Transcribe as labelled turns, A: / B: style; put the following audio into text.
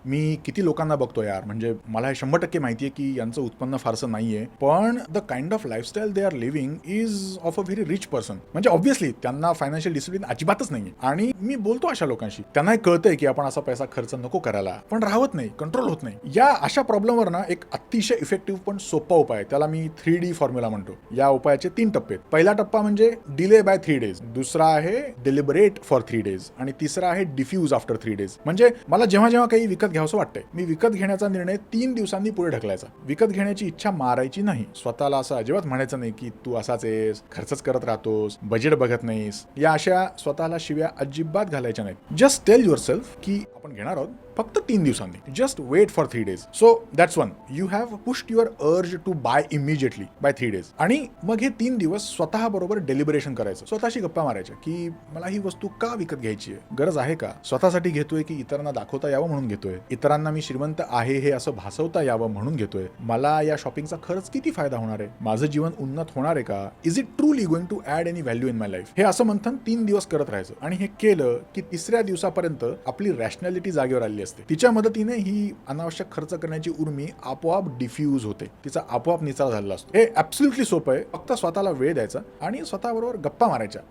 A: मी किती लोकांना बघतो यार, म्हणजे मला हे 100% माहिती आहे की यांचं उत्पन्न फारसं नाहीये, पण the kind of lifestyle they are living is of a very rich person. म्हणजे ऑब्व्हियसली त्यांना फायनान्शियल डिसिप्लिन अजिबातच नाहीये. आणि मी बोलतो अशा लोकांशी, त्यांना कळतंय की आपण असा पैसा खर्च नको करायला, पण राहत नाही, कंट्रोल होत नाही. या अशा प्रॉब्लेमवर ना एक अतिशय इफेक्टिव्ह पण सोपा उपाय आहे, त्याला मी 3D फॉर्म्युला म्हणतो. या उपायाचे 3 टप्पे. पहिला टप्पा म्हणजे डिले बाय 3 डेज, दुसरा आहे डिलिबरेट फॉर 3 डेज आणि तिसरा आहे डिफ्यूज आफ्टर 3 डेज. म्हणजे मला जेव्हा जेव्हा काही विकत घ्यावंसं वाटतंय, मी विकत घेण्याचा निर्णय 3 दिवसांनी पुढे ढकलायचा. विकत घेण्याची इच्छा मारायची नाही. स्वतःला असं अजिबात म्हणायचं नाही की तू असाच आहेस, खर्चच करत राहतोस, बजेट बघत नाहीस. या अशा स्वतःला शिव्या अजिबात घालायच्या नाहीत. जस्ट टेल युअर सेल्फ की आपण घेणार आहोत फक्त 3 दिवसांनी. Just wait for 3 days. So that's one. You have pushed your urge to buy immediately by 3 days. आणि मग हे 3 दिवस स्वतः बरोबर डेलिबरेशन करायचं, स्वतःशी गप्पा मारायच्या की मला ही वस्तू का विकत घ्यायची आहे, गरज आहे का, स्वतःसाठी घेतोय की इतरांना दाखवता यावं म्हणून घेतोय, इतरांना मी श्रीमंत आहे हे असं भासवता यावं म्हणून घेतोय, मला या शॉपिंगचा खरंच किती फायदा होणार आहे, माझं जीवन उन्नत होणार आहे का, is it truly going to add any value in my life. हे असं मंथन 3 दिवस करत राहायचं. आणि हे केलं की तिसऱ्या दिवसापर्यंत आपली रॅशनॅलिटी जागेवर आली असते. तिच्या मदतीने ही अनावश्यक खर्च करण्याची उर्मी आपोआप डिफ्यूज होते, तिचा आपोआप निचार झालेला असतो. हे ऍब्सोल्युटली सोपं आहे. फक्त स्वतःला वेळ द्यायचा आणि स्वतःबरोबर गप्पा मारायच्या.